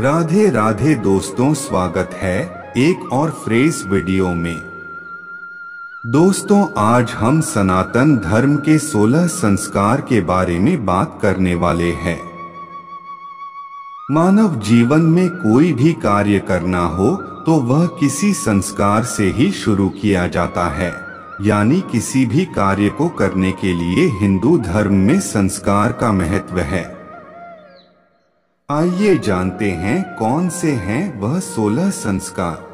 राधे राधे दोस्तों, स्वागत है एक और फ्रेज वीडियो में। दोस्तों, आज हम सनातन धर्म के 16 संस्कार के बारे में बात करने वाले हैं। मानव जीवन में कोई भी कार्य करना हो तो वह किसी संस्कार से ही शुरू किया जाता है, यानी किसी भी कार्य को करने के लिए हिंदू धर्म में संस्कार का महत्व है। आइए जानते हैं कौन से हैं वह 16 संस्कार।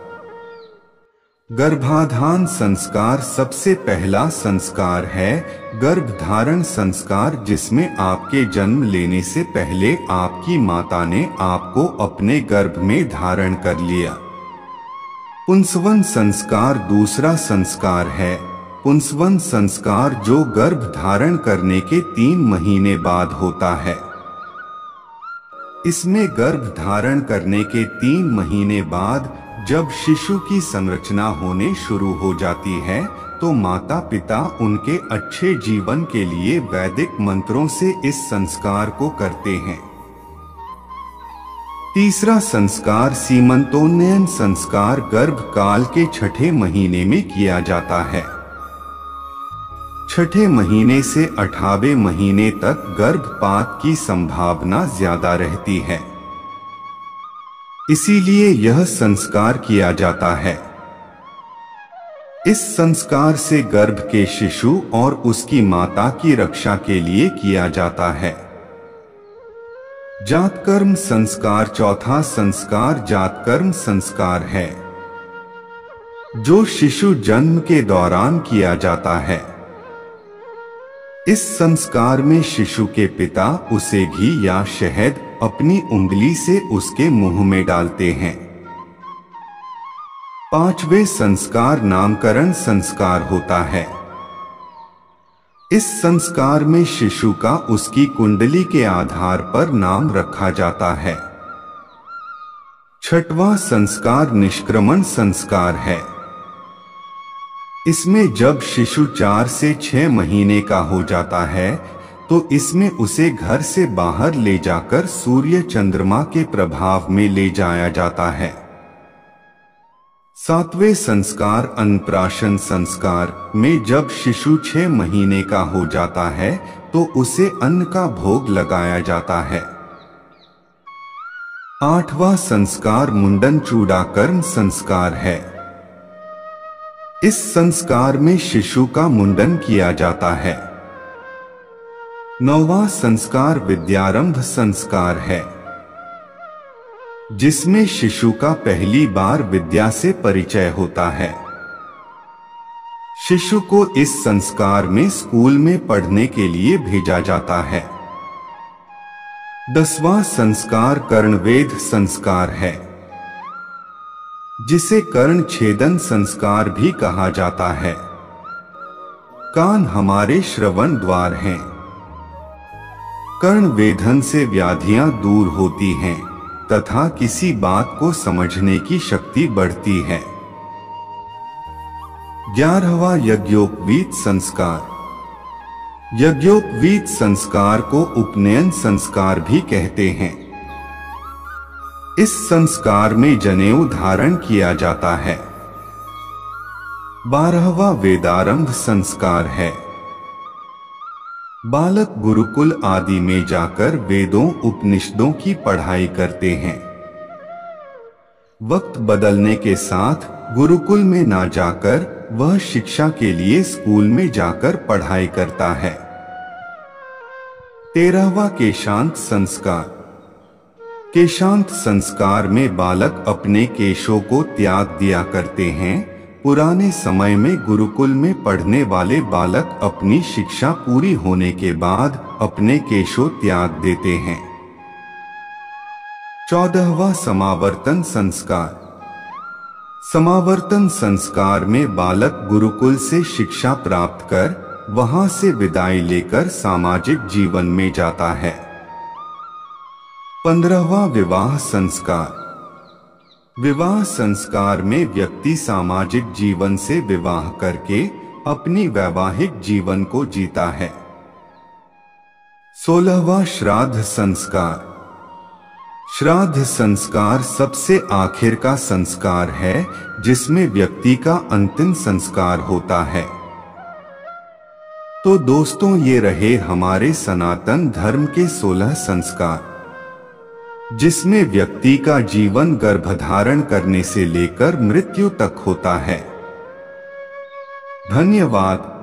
गर्भाधान संस्कार सबसे पहला संस्कार है। गर्भधारण संस्कार, जिसमें आपके जन्म लेने से पहले आपकी माता ने आपको अपने गर्भ में धारण कर लिया। पुंसवन संस्कार दूसरा संस्कार है। पुंसवन संस्कार जो गर्भ धारण करने के 3 महीने बाद होता है। इसमें गर्भ धारण करने के 3 महीने बाद जब शिशु की संरचना होने शुरू हो जाती है तो माता पिता उनके अच्छे जीवन के लिए वैदिक मंत्रों से इस संस्कार को करते हैं। तीसरा संस्कार सीमंतोन्नयन संस्कार गर्भ काल के 6ठे महीने में किया जाता है। 6ठे महीने से 8वें महीने तक गर्भपात की संभावना ज्यादा रहती है, इसीलिए यह संस्कार किया जाता है। इस संस्कार से गर्भ के शिशु और उसकी माता की रक्षा के लिए किया जाता है। जातकर्म संस्कार चौथा संस्कार जातकर्म संस्कार है, जो शिशु जन्म के दौरान किया जाता है। इस संस्कार में शिशु के पिता उसे घी या शहद अपनी उंगली से उसके मुंह में डालते हैं। 5वें संस्कार नामकरण संस्कार होता है। इस संस्कार में शिशु का उसकी कुंडली के आधार पर नाम रखा जाता है। 6वां संस्कार निष्क्रमण संस्कार है। इसमें जब शिशु 4 से 6 महीने का हो जाता है तो इसमें उसे घर से बाहर ले जाकर सूर्य चंद्रमा के प्रभाव में ले जाया जाता है। 7वें संस्कार अन्नप्राशन संस्कार में जब शिशु 6 महीने का हो जाता है तो उसे अन्न का भोग लगाया जाता है। 8वां संस्कार मुंडन चूड़ाकर्म संस्कार है। इस संस्कार में शिशु का मुंडन किया जाता है। 9वां संस्कार विद्यारंभ संस्कार है, जिसमें शिशु का पहली बार विद्या से परिचय होता है। शिशु को इस संस्कार में स्कूल में पढ़ने के लिए भेजा जाता है। 10वां संस्कार कर्णवेध संस्कार है, जिसे कर्ण छेदन संस्कार भी कहा जाता है। कान हमारे श्रवण द्वार हैं। कर्ण वेधन से व्याधियां दूर होती हैं तथा किसी बात को समझने की शक्ति बढ़ती है। 11वां यज्ञोपवीत संस्कार। यज्ञोपवीत संस्कार को उपनयन संस्कार भी कहते हैं। इस संस्कार में जनेऊ धारण किया जाता है। 12वां वेदारंभ संस्कार है। बालक गुरुकुल आदि में जाकर वेदों उपनिषदों की पढ़ाई करते हैं। वक्त बदलने के साथ गुरुकुल में ना जाकर वह शिक्षा के लिए स्कूल में जाकर पढ़ाई करता है। 13वां केशांत संस्कार। केशांत संस्कार में बालक अपने केशों को त्याग दिया करते हैं। पुराने समय में गुरुकुल में पढ़ने वाले बालक अपनी शिक्षा पूरी होने के बाद अपने केशों त्याग देते हैं। 14वां समावर्तन संस्कार। समावर्तन संस्कार में बालक गुरुकुल से शिक्षा प्राप्त कर वहां से विदाई लेकर सामाजिक जीवन में जाता है। 15वां विवाह संस्कार। विवाह संस्कार में व्यक्ति सामाजिक जीवन से विवाह करके अपनी वैवाहिक जीवन को जीता है। 16वां श्राद्ध संस्कार। श्राद्ध संस्कार सबसे आखिर का संस्कार है जिसमें व्यक्ति का अंतिम संस्कार होता है। तो दोस्तों, ये रहे हमारे सनातन धर्म के 16 संस्कार, जिसमें व्यक्ति का जीवन गर्भधारण करने से लेकर मृत्यु तक होता है। धन्यवाद।